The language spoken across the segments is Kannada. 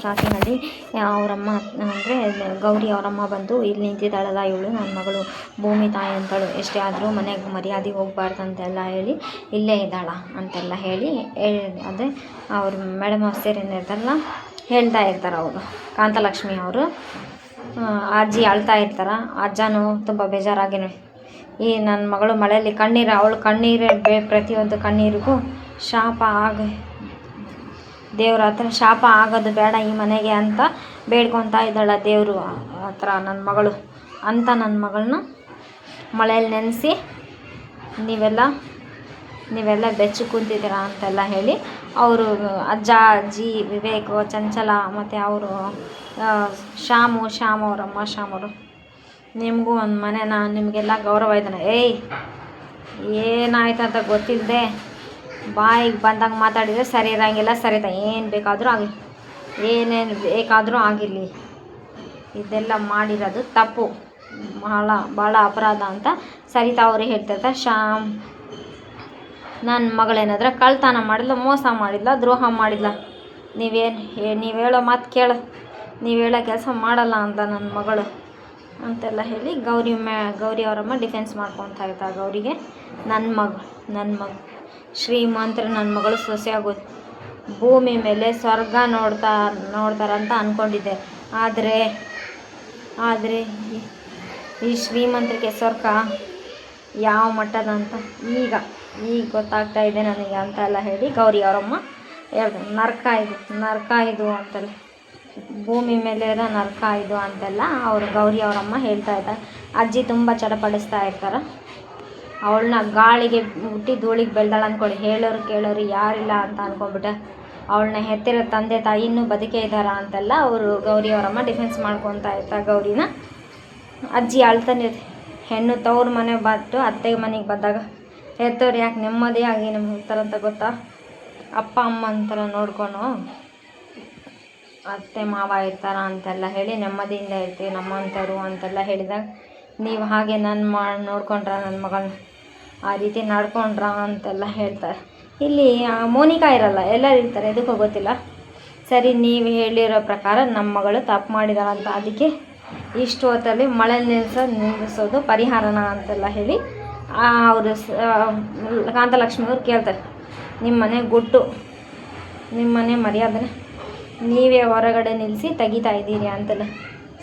ಸ್ಟಾರ್ಟಿಂಗಲ್ಲಿ ಅವರಮ್ಮ ಅಂದರೆ ಗೌರಿ ಅವರಮ್ಮ ಬಂದು ಇಲ್ಲಿ ನಿಂತಿದ್ದಾಳಲ್ಲ ಇವಳು ನನ್ನ ಮಗಳು ಭೂಮಿ ತಾಯಿ ಅಂತಳು, ಎಷ್ಟೇ ಆದರೂ ಮನೆಗೆ ಮರ್ಯಾದೆ ಹೋಗ್ಬಾರ್ದು ಅಂತೆಲ್ಲ ಹೇಳಿ ಇಲ್ಲೇ ಇದ್ದಾಳ ಅಂತೆಲ್ಲ ಹೇಳಿ ಅದೇ ಅವ್ರ ಮೇಡಮ್ ಏನಿರ್ತಾರಲ್ಲ ಹೇಳ್ತಾ ಇರ್ತಾರೆ ಅವರು ಕಾಂತಲಕ್ಷ್ಮಿ ಅವರು. ಅಜ್ಜಿ ಅಳ್ತಾ ಇರ್ತಾರೆ, ಅಜ್ಜನೂ ತುಂಬ ಬೇಜಾರಾಗಿ ಈ ನನ್ನ ಮಗಳು ಮಳೆಯಲ್ಲಿ ಅವಳು ಕಣ್ಣೀರೇ ಪ್ರತಿಯೊಂದು ಕಣ್ಣೀರಿಗೂ ಶಾಪ ದೇವ್ರ ಹತ್ರ ಶಾಪ ಆಗೋದು ಬೇಡ ಈ ಮನೆಗೆ ಅಂತ ಬೇಡ್ಕೊತಾ ಇದ್ದಾಳೆ ದೇವರು ಹತ್ರ ನನ್ನ ಮಗಳು ಅಂತ. ನನ್ನ ಮಗಳನ್ನ ಮಳೆಯಲ್ಲಿ ನೆನೆಸಿ ನೀವೆಲ್ಲ ಬೆಚ್ಚಿ ಕುಂತಿದ್ದೀರಾ ಅಂತೆಲ್ಲ ಹೇಳಿ ಅವರು ಅಜ್ಜ ಅಜ್ಜಿ ವಿವೇಕ್ ಚಂಚಲ ಮತ್ತು ಅವರು ಶ್ಯಾಮು ಅವರಮ್ಮ ಶ್ಯಾಮವರು ನಿಮಗೂ ಒಂದು ಮನೆನ ನಿಮಗೆಲ್ಲ ಗೌರವ ಇದ್ದಾನೆ. ಏನಾಯ್ತು ಅಂತ ಗೊತ್ತಿಲ್ಲದೆ ಬಾಯಿಗೆ ಬಂದಂಗೆ ಮಾತಾಡಿದರೆ ಸರಿ ಇರೋಂಗಿಲ್ಲ, ಸರಿತಾ ಏನು ಬೇಕಾದರೂ ಆಗಿರಲಿ, ಇದೆಲ್ಲ ಮಾಡಿರೋದು ತಪ್ಪು, ಭಾಳ ಅಪರಾಧ ಅಂತ ಸರಿತಾ ಅವರು ಹೇಳ್ತಿರ್ತಾರೆ. ನನ್ನ ಮಗಳೇನಾದ್ರೆ ಕಳ್ತನ ಮಾಡಿಲ್ಲ, ಮೋಸ ಮಾಡಿಲ್ಲ, ದ್ರೋಹ ಮಾಡಿಲ್ಲ, ನೀವು ಹೇಳೋ ಮಾತು ನೀವು ಹೇಳೋ ಕೆಲಸ ಮಾಡಲ್ಲ ಅಂತ ನನ್ನ ಮಗಳು ಅಂತೆಲ್ಲ ಹೇಳಿ ಗೌರಿ ಅವರಮ್ಮ ಡಿಫೆನ್ಸ್ ಮಾಡ್ಕೊತಾ ಇರ್ತಾರೆ ಗೌರಿಗೆ. ನನ್ನ ಮಗ ಶ್ರೀಮಂತರು ನನ್ನ ಮಗಳು ಸೊಸೆ ಆಗೋದು, ಭೂಮಿ ಮೇಲೆ ಸ್ವರ್ಗ ನೋಡ್ತಾರಂತ ಅಂದ್ಕೊಂಡಿದ್ದೆ, ಆದರೆ ಈ ಶ್ರೀಮಂತರಿಗೆ ಸ್ವರ್ಗ ಯಾವ ಮಟ್ಟದ ಅಂತ ಈಗ ಗೊತ್ತಾಗ್ತಾ ಇದೆ ನನಗೆ ಅಂತೆಲ್ಲ ಹೇಳಿ ಗೌರಿ ಅವರಮ್ಮ ಹೇಳ್ತಾರೆ. ನರಕ ಇದು ಅಂತೆಲ್ಲ, ಭೂಮಿ ಮೇಲೆ ಇರೋ ನರಕ ಇದು ಅಂತೆಲ್ಲ ಅವರು ಗೌರಿ ಅವರಮ್ಮ ಹೇಳ್ತಾ ಇದ್ದಾರೆ. ಅಜ್ಜಿ ತುಂಬ ಚಡಪಡಿಸ್ತಾ ಇರ್ತಾರೆ. ಅವಳನ್ನ ಗಾಳಿಗೆ ಹುಟ್ಟಿ ಧೂಳಿಗೆ ಬೆಳ್ದಾಳ ಅಂದ್ಕೊಳ್ಳಿ, ಹೇಳೋರು ಕೇಳೋರು ಯಾರಿಲ್ಲ ಅಂತ ಅಂದ್ಕೊಂಡ್ಬಿಟ್ಟೆ. ಅವಳನ್ನ ಹೆತ್ತಿರೋ ತಂದೆ ತಾಯಿ ಇನ್ನೂ ಬದುಕೇ ಇದ್ದಾರ ಅಂತೆಲ್ಲ ಅವರು ಗೌರಿ ಅವರಮ್ಮ ಡಿಫೆನ್ಸ್ ಮಾಡ್ಕೊತಾ ಇರ್ತಾರೆ ಗೌರಿನ. ಅಜ್ಜಿ ಅಳ್ತಾನೆ ಹೆಣ್ಣು ತವ್ರ ಮನೆ ಬಿಟ್ಟು ಅತ್ತೆ ಮನೆಗೆ ಬಂದಾಗ ಹೆತ್ತವ್ರು ಯಾಕೆ ನೆಮ್ಮದಿಯಾಗಿ ನಮ್ಗೆ ಇರ್ತಾರಂತ ಗೊತ್ತಾ, ಅಪ್ಪ ಅಮ್ಮ ಅಂತಾರ ನೋಡ್ಕೊಂಡು ಅತ್ತೆ ಮಾವ ಇರ್ತಾರ ಅಂತೆಲ್ಲ ಹೇಳಿ ನೆಮ್ಮದಿಯಿಂದ ಇರ್ತೀವಿ ನಮ್ಮಂಥವ್ರು ಅಂತೆಲ್ಲ ಹೇಳಿದಾಗ, ನೀವು ಹಾಗೆ ನೋಡ್ಕೊಂಡ್ರ ನನ್ನ ಮಗಳನ್ನ ಆ ರೀತಿ ನಡ್ಕೊಂಡ್ರ ಅಂತೆಲ್ಲ ಹೇಳ್ತಾರೆ. ಇಲ್ಲಿ ಮೋನಿಕಾ ಇರಲ್ಲ, ಎಲ್ಲರೂ ಇರ್ತಾರೆ, ಎದಕ್ಕೋ ಗೊತ್ತಿಲ್ಲ. ಸರಿ, ನೀವು ಹೇಳಿರೋ ಪ್ರಕಾರ ನಮ್ಮ ಮಗಳು ತಪ್ಪು ಮಾಡಿದಾಳಂತ, ಅದಕ್ಕೆ ಇಷ್ಟು ಹೊತ್ತಲ್ಲಿ ಮಳೆ ನಿಲ್ಲಿಸೋದು ಪರಿಹಾರನ ಅಂತೆಲ್ಲ ಹೇಳಿ ಅವರು ಕಾಂತಲಕ್ಷ್ಮಿ ಅವ್ರು ಕೇಳ್ತಾರೆ. ನಿಮ್ಮ ಮನೆ ಗುಟ್ಟು, ನಿಮ್ಮ ಮನೆ ಮರ್ಯಾದನೆ ನೀವೇ ಹೊರಗಡೆ ನಿಲ್ಲಿಸಿ ತೆಗಿತಾ ಇದ್ದೀರಿ ಅಂತೆಲ್ಲ,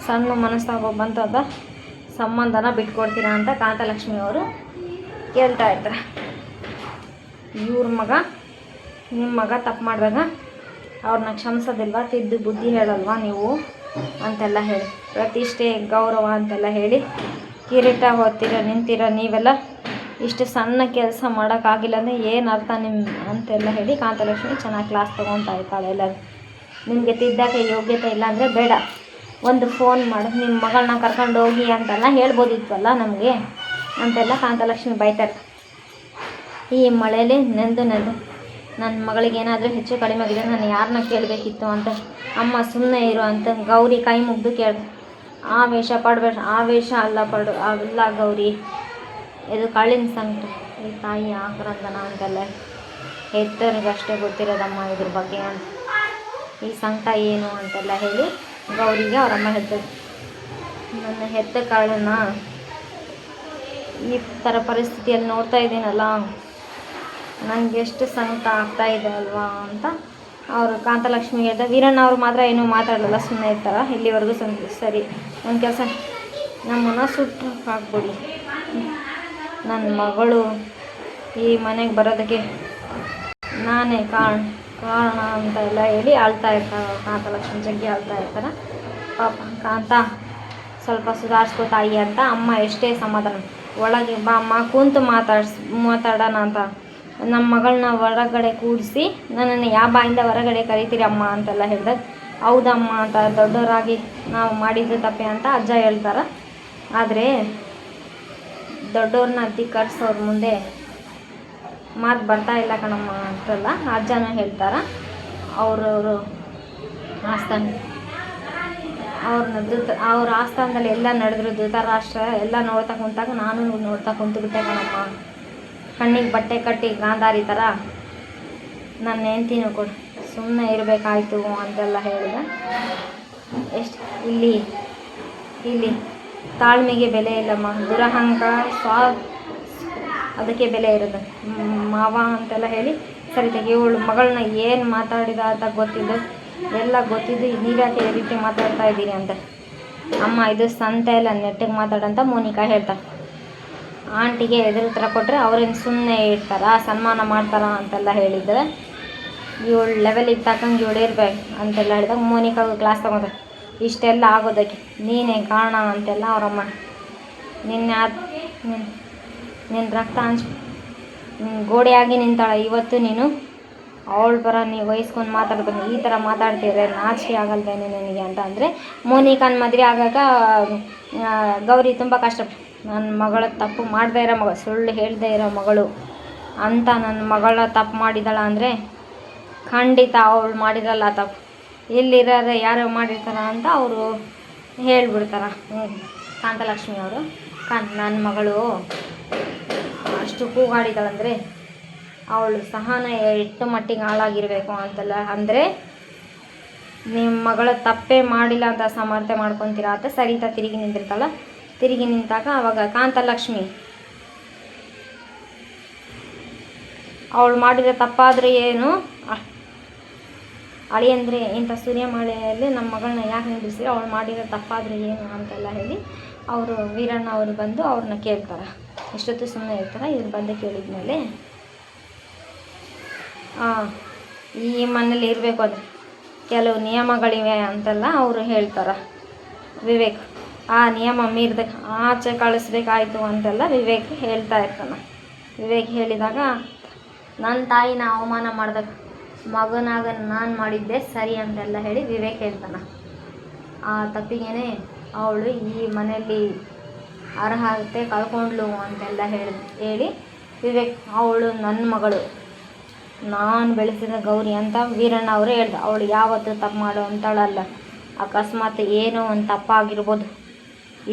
ಸಣ್ಣ ಮನಸ್ತಾಪ ಬಂತಂದ ಸಂಬಂಧನ ಬಿಟ್ಕೊಡ್ತೀರಾ ಅಂತ ಕಾಂತಲಕ್ಷ್ಮಿ ಅವರು ಕೇಳ್ತಾ ಇರ್ತಾರೆ. ನಿಮ್ಮ ಮಗ ತಪ್ಪು ಮಾಡಿದಾಗ ಅವ್ರನ್ನ ಕ್ಷಮಿಸೋದಿಲ್ವಾ, ತಿದ್ದು ಬುದ್ಧಿ ಹೇಳಲ್ವಾ ನೀವು ಅಂತೆಲ್ಲ ಹೇಳಿ, ಪ್ರತಿಷ್ಠೆ ಗೌರವ ಅಂತೆಲ್ಲ ಹೇಳಿ ಕಿರೀಟ ನಿಂತಿರೋ ನೀವೆಲ್ಲ ಇಷ್ಟು ಸಣ್ಣ ಕೆಲಸ ಮಾಡೋಕ್ಕಾಗಿಲ್ಲ ಅಂದರೆ ಏನು ಅರ್ಥ ಅಂತೆಲ್ಲ ಹೇಳಿ ಕಾಂತಲಕ್ಷ್ಮಿ ಚೆನ್ನಾಗಿ ಕ್ಲಾಸ್ ತೊಗೊತಾ ಇರ್ತಾಳೆ. ಎಲ್ಲರೂ ನಿಮಗೆ ತಿದ್ದಕ್ಕೆ ಯೋಗ್ಯತೆ ಇಲ್ಲ ಅಂದರೆ ಬೇಡ, ಒಂದು ಫೋನ್ ಮಾಡು, ನಿಮ್ಮ ಮಗಳನ್ನ ಕರ್ಕೊಂಡು ಹೋಗಿ ಅಂತೆಲ್ಲ ಹೇಳ್ಬೋದಿತ್ತಲ್ಲ ನಮಗೆ ಅಂತೆಲ್ಲ ಕಾಂತಲಕ್ಷ್ಮಿ ಬೈತಾರೆ. ಈ ಮಳೆಯಲ್ಲಿ ನೆಂದು ನನ್ನ ಮಗಳಿಗೆ ಏನಾದರೂ ಹೆಚ್ಚು ಕಡಿಮೆ ಆಗಿದೆ, ನಾನು ಯಾರನ್ನ ಕೇಳಬೇಕಿತ್ತು ಅಂತ, ಅಮ್ಮ ಸುಮ್ಮನೆ ಇರು ಅಂತ ಗೌರಿ ಕೈ ಮುಗ್ದು ಕೇಳಿದೆ. ಆವೇಶ ಪಡಬೇಡ, ಆವೇಶ ಅಲ್ಲ ಗೌರಿ, ಇದು ಕಳ್ಳಿನ ಸಂಕಟ, ಈ ತಾಯಿ ಆಕ್ರಂದನ ಅಂತೆಲ್ಲ ಹೆತ್ತರಿಗಷ್ಟೇ ಗೊತ್ತಿರೋದಮ್ಮ ಇದ್ರ ಬಗ್ಗೆ ಅಂತ, ಈ ಸಂಕಟ ಏನು ಅಂತೆಲ್ಲ ಹೇಳಿ ಗೌರಿಗೆ ಅವರಮ್ಮ ಹೇಳ್ತಾರೆ. ನನ್ನ ಹೆತ್ತ ಕಾಳನ್ನ ಈ ಥರ ಪರಿಸ್ಥಿತಿಯಲ್ಲಿ ನೋಡ್ತಾ ಇದ್ದೀನಲ್ಲ, ನನಗೆ ಎಷ್ಟು ಸಂಕಟ ಆಗ್ತಾ ಇದೆ ಅಲ್ವಾ ಅಂತ ಅವರು ಕಾಂತಲಕ್ಷ್ಮಿ ಹೇಳ್ದ. ವೀರಣ್ಣ ಅವ್ರು ಮಾತ್ರ ಏನೂ ಮಾತಾಡಲ್ಲ, ಸುಮ್ಮನೆ ಇರ್ತಾರೆ. ಇಲ್ಲಿವರೆಗೂ ಸರಿ, ನನ್ನ ಕೆಲಸ ನಮ್ಮನ್ನು ಸುಟ್ಟಾಕ್ಬಿಡಿ, ನನ್ನ ಮಗಳು ಈ ಮನೆಗೆ ಬರೋದಕ್ಕೆ ನಾನೇ ಕಾರಣ ಅಂತ ಎಲ್ಲ ಹೇಳಿ ಅಳ್ತಾ ಇರ್ತಾರೆ. ಕಾಂತಲಕ್ಷ್ಮಿ ಜಗ್ಗಿ ಅಳ್ತಾ ಇರ್ತಾರೆ. ಪಾಪ ಕಾಂತ ಸ್ವಲ್ಪ ಸುಧಾರಿಸ್ಕೋ ತಾಯಿ ಅಂತ ಅಮ್ಮ ಎಷ್ಟೇ ಸಮಾಧಾನ, ಒಳಗೆ ಬಾ ಅಮ್ಮ ಕೂತು ಮಾತಾಡೋಣ ಅಂತ ನಮ್ಮ ಮಗಳನ್ನ ಹೊರಗಡೆ ಕೂಡಿಸಿ ನನ್ನನ್ನು ಯಾವ ಬಾಯಿಂದ ಹೊರಗಡೆ ಕರಿತೀರಿ ಅಮ್ಮ ಅಂತೆಲ್ಲ ಹೇಳಿದಾಗ, ಹೌದಮ್ಮ ಅಂತ ದೊಡ್ಡವರಾಗಿ ನಾವು ಮಾಡಿದ್ದು ತಪ್ಪೆ ಅಂತ ಅಜ್ಜ ಹೇಳ್ತಾರೆ. ಆದರೆ ದೊಡ್ಡವ್ರನ್ನ ಧಿಕ್ಕರಿಸೋರ ಮುಂದೆ ಮಾತು ಬರ್ತಾ ಇಲ್ಲ ಕಣಮ್ಮ ಅಂತಲ್ಲ ಅಜ್ಜನೂ ಹೇಳ್ತಾರೆ. ಅವರು ಅವ್ರ ಆಸ್ಥಾನದಲ್ಲಿ ಎಲ್ಲ ನಡೆದ್ರು, ಧೃತರಾಷ್ಟ್ರ ಎಲ್ಲ ನೋಡ್ತಾ ಕುಂತಾಗ ನಾನು ನೋಡ್ತಾ ಕುಂತುಬಿಟ್ಟೆ ಕಣಮ್ಮ, ಕಣ್ಣಿಗೆ ಬಟ್ಟೆ ಕಟ್ಟಿ ಗಾಂಧಾರಿ ಥರ ನನ್ನ ಹೆಂಡ್ತಿನೂ ಕೊಡು, ಸುಮ್ಮನೆ ಇರಬೇಕಾಯ್ತು ಅಂತೆಲ್ಲ ಹೇಳಿದೆ. ಎಷ್ಟು ಇಲ್ಲಿ ಇಲ್ಲಿ ತಾಳ್ಮೆಗೆ ಬೆಲೆ ಇಲ್ಲಮ್ಮ, ದುರಹಂಕಾರ ಅದಕ್ಕೆ ಬೆಲೆ ಇರೋದು. ಮಾವ ಅಂತೆಲ್ಲ ಹೇಳಿ ಸರಿತಾಗಿ ಇವಳು ಮಗಳನ್ನ ಏನು ಮಾತಾಡಿದ ಅಂತ ಗೊತ್ತಿದ್ದು, ಎಲ್ಲ ಗೊತ್ತಿದ್ದು ನೀವ್ಯಾಕೆ ಈ ರೀತಿ ಮಾತಾಡ್ತಾ ಇದ್ದೀರಿ ಅಂತ. ಅಮ್ಮ ಇದು ಸಂತೆ ಎಲ್ಲ ನೆಟ್ಟಿಗೆ ಮಾತಾಡಂತ ಮೋನಿಕಾ ಹೇಳ್ತಾರೆ. ಆಂಟಿಗೆ ಎದುರು ಥರ ಕೊಟ್ಟರೆ ಅವ್ರೇನು ಸುಮ್ಮನೆ ಇರ್ತಾರ, ಸನ್ಮಾನ ಮಾಡ್ತಾರ ಅಂತೆಲ್ಲ ಹೇಳಿದ್ರೆ, ಇವಳು ಲೆವೆಲಿಗೆ ತಕ್ಕಂಗೆ ಇವಳು ಇರ್ಬೇಕು ಅಂತೆಲ್ಲ ಹೇಳಿದಾಗ ಮೋನಿಕಾಗೂ ಕ್ಲಾಸ್ ತಗೋತಾರೆ. ಇಷ್ಟೆಲ್ಲ ಆಗೋದಕ್ಕೆ ನೀನೇ ಕಾರಣ ಅಂತೆಲ್ಲ ಅವರಮ್ಮ. ನಿನ್ನ ರಕ್ತ ಗೋಡೆಯಾಗಿ ನಿಂತಾಳೆ ಇವತ್ತು ನೀನು. ಅವಳ ಪರ ನೀವು ವಹಿಸ್ಕೊಂಡು ಮಾತಾಡ್ಬೇಕು, ಈ ಥರ ಮಾತಾಡ್ತಿದ್ರೆ ನಾಚಿಕೆ ಆಗಲ್ವೇನೆ ನನಗೆ ಅಂತ ಅಂದರೆ, ಮೋನಿಕಾನ ಮದುವೆ ಆಗಾಗ ಗೌರಿ ತುಂಬ ಕಷ್ಟಪಟ್ಟು, ನನ್ನ ಮಗಳ ತಪ್ಪು ಮಾಡದೇ ಇರೋ ಮಗಳು, ಸುಳ್ಳು ಹೇಳದೇ ಇರೋ ಮಗಳು ಅಂತ ನನ್ನ ಮಗಳ ತಪ್ಪು ಮಾಡಿದಾಳ ಅಂದರೆ ಖಂಡಿತ ಅವಳು ಮಾಡಿರಲ್ಲ ತಪ್ಪು, ಎಲ್ಲಿರೋರೆ ಯಾರೋ ಮಾಡಿರ್ತಾರ ಅಂತ ಅವರು ಹೇಳ್ಬಿಡ್ತಾರ. ಕಾಂತಲಕ್ಷ್ಮಿ ಅವರು ನನ್ನ ಮಗಳು ಅಷ್ಟು ಕೂಗಾಡಿದಳಂದರೆ ಅವಳು ಸಹನ ಎಷ್ಟು ಮಟ್ಟಿಗೆ ಹಾಳಾಗಿರಬೇಕು ಅಂತೆಲ್ಲ ಅಂದರೆ, ನಿಮ್ಮ ಮಗಳ ತಪ್ಪೇ ಮಾಡಿಲ್ಲ ಅಂತ ಸಮರ್ಥನೆ ಮಾಡ್ಕೊತೀರಾ ಅಂತ ಸರಿತಾ ತಿರುಗಿ ನಿಂತಿರ್ತಾಳ. ತಿರುಗಿ ನಿಂತಾಗ ಆವಾಗ ಕಾಂತಲಕ್ಷ್ಮಿ ಅವಳು ಮಾಡಿದ ತಪ್ಪಾದರೆ ಏನು, ಅಳಿಯಂದರೆ ಇಂಥ ಸೂರ್ಯಮಾಲೆಯಲ್ಲಿ ನಮ್ಮ ಮಗಳನ್ನ ಯಾಕೆ ನಿಂದಿರಿಸಿ, ಅವಳು ಮಾಡಿರೋ ತಪ್ಪಾದರೆ ಏನು ಅಂತೆಲ್ಲ ಹೇಳಿ ಅವರು ವೀರಣ್ಣ ಅವರು ಬಂದು ಅವ್ರನ್ನ ಕೇಳ್ತಾರೆ. ಎಷ್ಟೊತ್ತು ಸುಮ್ಮನೆ ಇರ್ತಾರೆ. ಇವ್ರು ಬಂದು ಕೇಳಿದ್ಮೇಲೆ ಈ ಮನೇಲಿ ಇರಬೇಕು ಅಂದರೆ ಕೆಲವು ನಿಯಮಗಳಿವೆ ಅಂತೆಲ್ಲ ಅವರು ಹೇಳ್ತಾರೆ. ವಿವೇಕ್ ಆ ನಿಯಮ ಮೀರಿದ ಆಚೆ ಕಳಿಸ್ಬೇಕಾಯ್ತು ಅಂತೆಲ್ಲ ವಿವೇಕ್ ಹೇಳ್ತಾ ಇರ್ತಾನೆ. ವಿವೇಕ್ ಹೇಳಿದಾಗ ನನ್ನ ತಾಯಿನ ಅವಮಾನ ಮಾಡಿದಾಗ ಮಗನಾಗ ನಾನು ಮಾಡಿದ್ದೆ ಸರಿ ಅಂತೆಲ್ಲ ಹೇಳಿ ವಿವೇಕ್ ಹೇಳ್ತಾನೆ. ಆ ತಪ್ಪಿಗೇನೆ ಅವಳು ಈ ಮನೆಯಲ್ಲಿ ಅರ್ಹತೆ ಕಳ್ಕೊಂಡ್ಲು ಅಂತೆಲ್ಲ ಹೇಳಿ ವಿವೇಕ್ ಅವಳು ನನ್ನ ಮಗಳು, ನಾನು ಬೆಳೆಸಿದ ಗೌರಿ ಅಂತ ವೀರಣ್ಣ ಅವರು ಹೇಳ್ದ. ಅವಳು ಯಾವತ್ತೂ ತಪ್ಪು ಮಾಡೋ ಅಂತಾಳಲ್ಲ, ಅಕಸ್ಮಾತ್ ಏನೋ ಒಂದು ತಪ್ಪಾಗಿರ್ಬೋದು,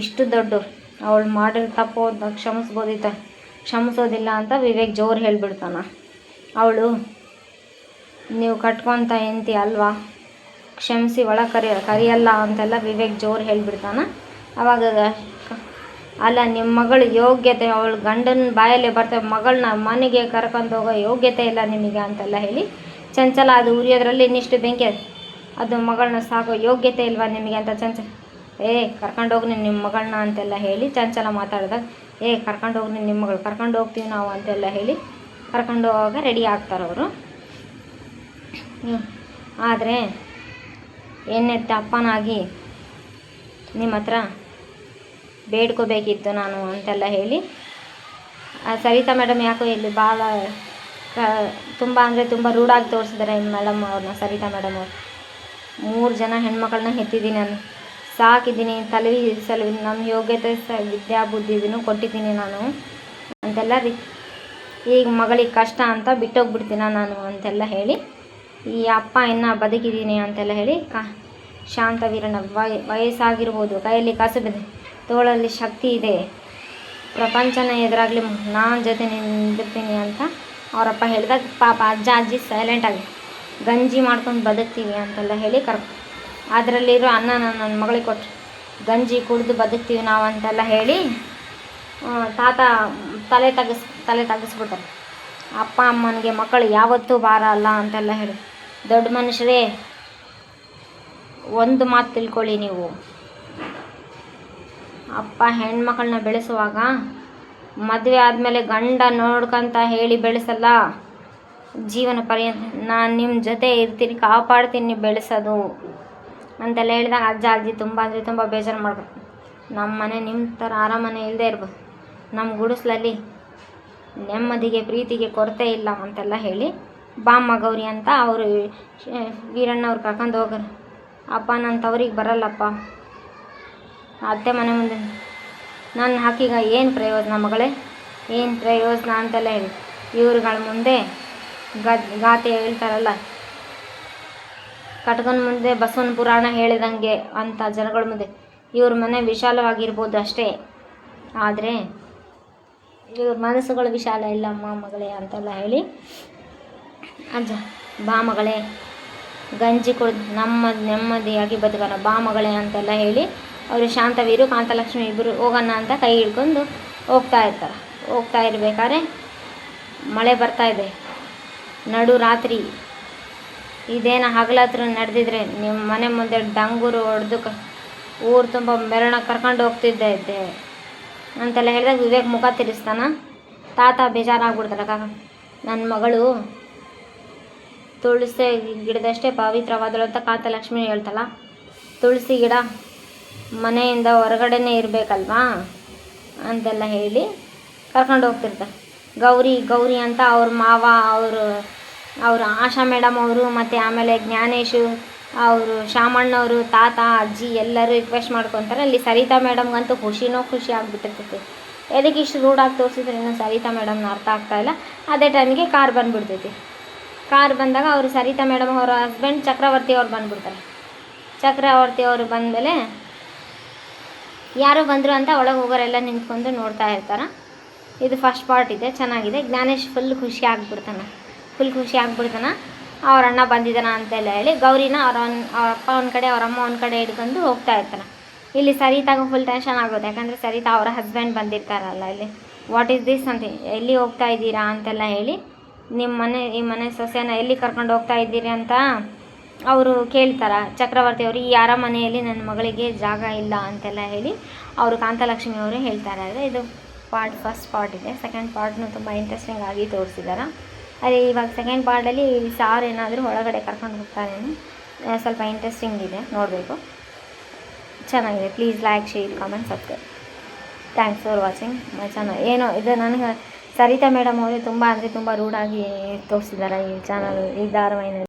ಇಷ್ಟು ದೊಡ್ಡವ್ರು ಅವಳು ಮಾಡಿರೋ ತಪ್ಪು ಅಂತ ಕ್ಷಮಿಸೋದಿಲ್ಲ ಅಂತ ವಿವೇಕ್ ಜೋರು ಹೇಳ್ಬಿಡ್ತಾನೆ. ಅವಳು ನೀವು ಕಟ್ಕೊತ ಎಂತಿ ಅಲ್ವಾ, ಕ್ಷಮಿಸಿ ಒಳ ಕರಿಯಲ್ಲ ಅಂತೆಲ್ಲ ವಿವೇಕ್ ಜೋರು ಹೇಳ್ಬಿಡ್ತಾನೆ. ಆವಾಗ ಅಲ್ಲ ನಿಮ್ಮ ಮಗಳು ಯೋಗ್ಯತೆ, ಅವಳು ಗಂಡನ ಬಾಯಲ್ಲೇ ಬರ್ತವೆ, ಮಗಳನ್ನ ಮನೆಗೆ ಕರ್ಕೊಂಡು ಹೋಗೋ ಯೋಗ್ಯತೆ ಇಲ್ಲ ನಿಮಗೆ ಅಂತೆಲ್ಲ ಹೇಳಿ ಚಂಚಲ ಅದು ಉರಿಯೋದ್ರಲ್ಲಿ ಇನ್ನಿಷ್ಟು ಬೆಂಕಿ, ಅದು ಮಗಳನ್ನ ಸಾಕೋ ಯೋಗ್ಯತೆ ಇಲ್ವಾ ನಿಮಗೆ ಅಂತ ಚಂಚಲ ಕರ್ಕೊಂಡೋಗಿ ನಿಮ್ಮ ಮಗಳನ್ನ ಅಂತೆಲ್ಲ ಹೇಳಿ ಚಂಚಲ ಮಾತಾಡಿದಾಗ ಕರ್ಕೊಂಡೋಗಿ ನಿಮ್ಮ ಮಗಳು, ಕರ್ಕೊಂಡು ಹೋಗ್ತೀವಿ ನಾವು ಅಂತೆಲ್ಲ ಹೇಳಿ ಕರ್ಕೊಂಡು ಹೋಗಾಗ ರೆಡಿ ಆಗ್ತಾರವರು. ಆದರೆ ಏನೆತ್ತ ಅಪ್ಪನಾಗಿ ನಿಮ್ಮ ಹತ್ರ ಬೇಡ್ಕೋಬೇಕಿತ್ತು ನಾನು ಅಂತೆಲ್ಲ ಹೇಳಿ ಸರಿತಾ ಮೇಡಮ್ ಯಾಕೋ ಇಲ್ಲಿ ಭಾಳ ತುಂಬ ಅಂದರೆ ತುಂಬ ರೂಢಾಗಿ ತೋರಿಸಿದ್ದಾರೆ ಮೇಡಮ್ ಅವ್ರನ್ನ. ಸರಿತಾ ಮೇಡಮ್ ಅವರು 3 ಜನ ಹೆಣ್ಮಕ್ಳನ್ನ ಹೆತ್ತಿದ್ದೀನಿ, ನಾನು ಸಾಕಿದ್ದೀನಿ, ಸಲುವಿ ನಮ್ಮ ಯೋಗ್ಯತೆ ವಿದ್ಯಾ ಬುದ್ಧಿನೂ ಕೊಟ್ಟಿದ್ದೀನಿ ನಾನು ಅಂತೆಲ್ಲ ಈಗ ಮಗಳಿಗೆ ಕಷ್ಟ ಅಂತ ಬಿಟ್ಟೋಗ್ಬಿಡ್ತೀನ ನಾನು ಅಂತೆಲ್ಲ ಹೇಳಿ, ಈ ಅಪ್ಪ ಇನ್ನೂ ಬದುಕಿದ್ದೀನಿ ಅಂತೆಲ್ಲ ಹೇಳಿ ಶಾಂತ ವೀರಣ್ಣ ವಯಸ್ಸಾಗಿರ್ಬೋದು, ಕೈಯಲ್ಲಿ ಕಸಬಿದೆ, ತೋಳಲ್ಲಿ ಶಕ್ತಿ ಇದೆ, ಪ್ರಪಂಚನ ಎದುರಾಗಲಿ ನಾನು ಜೊತೆ ನಿಂದಿರ್ತೀನಿ ಅಂತ ಅವರಪ್ಪ ಹೇಳಿದಾಗ ಪಾಪ ಅಜ್ಜ ಅಜ್ಜಿ ಸೈಲೆಂಟಾಗಿ ಗಂಜಿ ಮಾಡ್ಕೊಂಡು ಬದುಕ್ತೀವಿ ಅಂತೆಲ್ಲ ಹೇಳಿ ಅದರಲ್ಲಿರೋ ಅನ್ನ ನನ್ನ ಮಗಳಿಗೆ ಕೊಟ್ಟರು, ಗಂಜಿ ಕುಡಿದು ಬದುಕ್ತೀವಿ ನಾವು ಅಂತೆಲ್ಲ ಹೇಳಿ ತಾತ ತಲೆ ತಗ್ಗಿಸ್ಬಿಡ್ತಾರೆ. ಅಪ್ಪ ಅಮ್ಮನಿಗೆ ಮಕ್ಕಳು ಯಾವತ್ತೂ ಭಾರ ಅಲ್ಲ ಅಂತೆಲ್ಲ ಹೇಳಿ, ದೊಡ್ಡ ಮನುಷ್ಯರೇ ಒಂದು ಮಾತು ತಿಳ್ಕೊಳ್ಳಿ, ನೀವು ಅಪ್ಪ ಹೆಣ್ಮಕ್ಳನ್ನ ಬೆಳೆಸುವಾಗ ಮದುವೆ ಆದಮೇಲೆ ಗಂಡ ನೋಡ್ಕೊಂತ ಹೇಳಿ ಬೆಳೆಸಲ್ಲ, ಜೀವನ ಪರ್ಯಂತ ನಾನು ನಿಮ್ಮ ಜೊತೆ ಇರ್ತೀನಿ, ಕಾಪಾಡ್ತೀನಿ ಬೆಳೆಸೋದು ಅಂತೆಲ್ಲ ಹೇಳಿದಾಗ ಅಜ್ಜ ಅಜ್ಜಿ ತುಂಬ ಅಂದರೆ ತುಂಬ ಬೇಜಾರು ಮಾಡ್ಬೇಕು. ನಮ್ಮ ಮನೆ ನಿಮ್ಮ ಥರ ಆರಾಮನೆ ಇಲ್ಲದೆ ಇರ್ಬೋದು, ನಮ್ಮ ಗುಡಿಸ್ಲಲ್ಲಿ ನೆಮ್ಮದಿಗೆ ಪ್ರೀತಿಗೆ ಕೊರತೆ ಇಲ್ಲ ಅಂತೆಲ್ಲ ಹೇಳಿ ಬಾಮ್ಮ ಗೌರಿ ಅಂತ ಅವರು ವೀರಣ್ಣವ್ರು ಕರ್ಕೊಂಡು ಹೋಗೋರು. ಅಪ್ಪ ನನ್ನ ತವರಿಗೆ ಬರಲ್ಲಪ್ಪ, ಅತ್ತೆ ಮನೆ ಮುಂದೆ ನನ್ನ ಹಾಕೀಗ ಏನು ಪ್ರಯೋಜನ ಮಗಳೇ, ಏನು ಪ್ರಯೋಜನ ಅಂತೆಲ್ಲ ಹೇಳಿ ಇವ್ರುಗಳ ಮುಂದೆ ಗಾತೆ ಹೇಳ್ತಾರಲ್ಲ, ಕಟ್ಗನ ಮುಂದೆ ಬಸವನ ಪುರಾಣ ಹೇಳಿದಂಗೆ ಅಂತ ಜನಗಳ ಮುಂದೆ ಇವ್ರ ಮನೆ ವಿಶಾಲವಾಗಿರ್ಬೋದು ಅಷ್ಟೇ, ಆದರೆ ಇವ್ರ ಮನಸ್ಸುಗಳು ವಿಶಾಲ ಇಲ್ಲಮ್ಮ ಮಗಳೇ ಅಂತೆಲ್ಲ ಹೇಳಿ ಅಜ್ಜ ಬಾ ಮಗಳೇ ಗಂಜಿ ಕುಡ್ದು ನೆಮ್ಮದಿಯಾಗಿ ಬದುಕೋಣ ಬಾ ಮಗಳೇ ಅಂತೆಲ್ಲ ಹೇಳಿ ಅವರು ಶಾಂತವೀರು ಕಾಂತಲಕ್ಷ್ಮಿ ಇಬ್ಬರು ಹೋಗೋಣ ಅಂತ ಕೈ ಹಿಡ್ಕೊಂಡು ಹೋಗ್ತಾ ಇರ್ತಾರೆ. ಹೋಗ್ತಾ ಇರಬೇಕಾದ್ರೆ ಮಳೆ ಬರ್ತಾಯಿದೆ, ನಡು ರಾತ್ರಿ. ಇದೇನು ಹಗಲತ್ರ ನಡೆದಿದ್ರೆ ನಿಮ್ಮ ಮನೆ ಮುಂದೆ ಡಂಗೂರು ಹೊಡೆದು ಊರು ತುಂಬ ಮೆರವಣಿಗೆ ಕರ್ಕೊಂಡು ಹೋಗ್ತಿದ್ದೆ ಅಂತೆಲ್ಲ ಹೇಳಿದಾಗ ವಿವೇಕ್ ಮುಖ ತಿರ್ಸ್ತಾನ. ತಾತ ಬೇಜಾರಾಗ್ಬಿಡ್ತಾರೆ. ನನ್ನ ಮಗಳು ತುಳಸಿ ಗಿಡದಷ್ಟೇ ಪವಿತ್ರವಾದಳು ಅಂತ ಕಾಂತಲಕ್ಷ್ಮಿ ಹೇಳ್ತಲ್ಲ. ತುಳಸಿ ಗಿಡ ಮನೆಯಿಂದ ಹೊರಗಡೆನೇ ಇರಬೇಕಲ್ವಾ ಅಂತೆಲ್ಲ ಹೇಳಿ ಕರ್ಕೊಂಡು ಹೋಗ್ತಿರ್ತಾರೆ. ಗೌರಿ ಅಂತ ಅವ್ರ ಮಾವ ಅವರು ಆಶಾ ಮೇಡಮ್ ಅವರು ಮತ್ತು ಆಮೇಲೆ ಜ್ಞಾನೇಶು ಅವರು ಶಾಮಣ್ಣವರು ತಾತ ಅಜ್ಜಿ ಎಲ್ಲರೂ ರಿಕ್ವೆಸ್ಟ್ ಮಾಡ್ಕೊತಾರೆ. ಅಲ್ಲಿ ಸರಿತಾ ಮೇಡಮ್ಗಂತೂ ಖುಷಿ ಆಗಿಬಿಟ್ಟಿರ್ತೈತಿ. ಎದಕ್ಕೆ ಇಷ್ಟು ರೂಢಾಗಿ ತೋರಿಸಿದ್ರೆ ಇನ್ನೂ ಸರಿತಾ ಮೇಡಮ್ನ ಅರ್ಥ ಆಗ್ತಾಯಿಲ್ಲ. ಅದೇ ಟೈಮಿಗೆ ಕಾರ್ ಬಂದುಬಿಡ್ತೈತಿ. ಕಾರ್ ಬಂದಾಗ ಅವರು ಸರಿತಾ ಮೇಡಮ್ ಅವರ ಹಸ್ಬೆಂಡ್ ಚಕ್ರವರ್ತಿ ಅವ್ರು ಬಂದುಬಿಡ್ತಾರೆ. ಚಕ್ರವರ್ತಿ ಅವರು ಬಂದಮೇಲೆ ಯಾರೋ ಬಂದರು ಅಂತ ಒಳಗೆ ಹೋಗೋರೆಲ್ಲ ನಿಂತ್ಕೊಂಡು ನೋಡ್ತಾ ಇರ್ತಾರೆ. ಇದು ಫಸ್ಟ್ ಪಾರ್ಟ್ ಇದೆ, ಚೆನ್ನಾಗಿದೆ. ಜ್ಞಾನೇಶ್ ಫುಲ್ ಖುಷಿ ಆಗ್ಬಿಡ್ತಾನೆ. ಅವ್ರ ಅಣ್ಣ ಬಂದಿದ್ದಾನ ಅಂತೆಲ್ಲ ಹೇಳಿ ಗೌರಿನ ಅವ್ರ ಅಪ್ಪ ಒಂದು ಕಡೆ ಅವ್ರ ಅಮ್ಮ ಒಂದು ಕಡೆ ಹಿಡ್ಕೊಂಡು ಹೋಗ್ತಾ ಇರ್ತಾನೆ. ಇಲ್ಲಿ ಸರಿತಾಗ ಫುಲ್ ಟೆನ್ಷನ್ ಆಗುತ್ತೆ. ಯಾಕಂದರೆ ಸರಿತಾ ಅವರ ಹಸ್ಬೆಂಡ್ ಬಂದಿರ್ತಾರಲ್ಲ, ಇಲ್ಲಿ ವಾಟ್ ಈಸ್ ದಿಸ್ ಅಂತ, ಎಲ್ಲಿ ಹೋಗ್ತಾ ಇದ್ದೀರಾ ಅಂತೆಲ್ಲ ಹೇಳಿ ಈ ಮನೆ ಸೊಸೆನ ಎಲ್ಲಿ ಕರ್ಕೊಂಡು ಹೋಗ್ತಾ ಇದ್ದೀರಿ ಅಂತ ಅವರು ಕೇಳ್ತಾರೆ. ಚಕ್ರವರ್ತಿ ಅವರು ಈ ಅರಮನೆಯಲ್ಲಿ ನನ್ನ ಮಗಳಿಗೆ ಜಾಗ ಇಲ್ಲ ಅಂತೆಲ್ಲ ಹೇಳಿ ಅವರು ಕಾಂತಲಕ್ಷ್ಮಿ ಅವರು ಹೇಳ್ತಾರೆ. ಆದರೆ ಇದು ಫಸ್ಟ್ ಪಾರ್ಟ್ ಇದೆ. ಸೆಕೆಂಡ್ ಪಾರ್ಟ್ನು ತುಂಬ ಇಂಟ್ರೆಸ್ಟಿಂಗ್ ಆಗಿ ತೋರಿಸಿದ್ದಾರೆ. ಅದೇ ಇವಾಗ ಸೆಕೆಂಡ್ ಪಾರ್ಟಲ್ಲಿ ಸಾರ್ ಏನಾದರೂ ಒಳಗಡೆ ಕರ್ಕೊಂಡು ಹೋಗ್ತಾರೇನು, ಸ್ವಲ್ಪ ಇಂಟ್ರೆಸ್ಟಿಂಗ್ ಇದೆ, ನೋಡಬೇಕು. ಚೆನ್ನಾಗಿದೆ. Please like, share, comment, subscribe. Thanks for watching my channel. ಏನೋ ಇದು ನನಗೆ ಸರಿತಾ ಮೇಡಮ್ ಅವರೇ ತುಂಬ ರೂಢಾಗಿ ತೋರಿಸಿದ್ದಾರೆ ಈ ಚಾನಲ್, ಈ ಧಾರಾವಾಹಿನಲ್ಲಿ.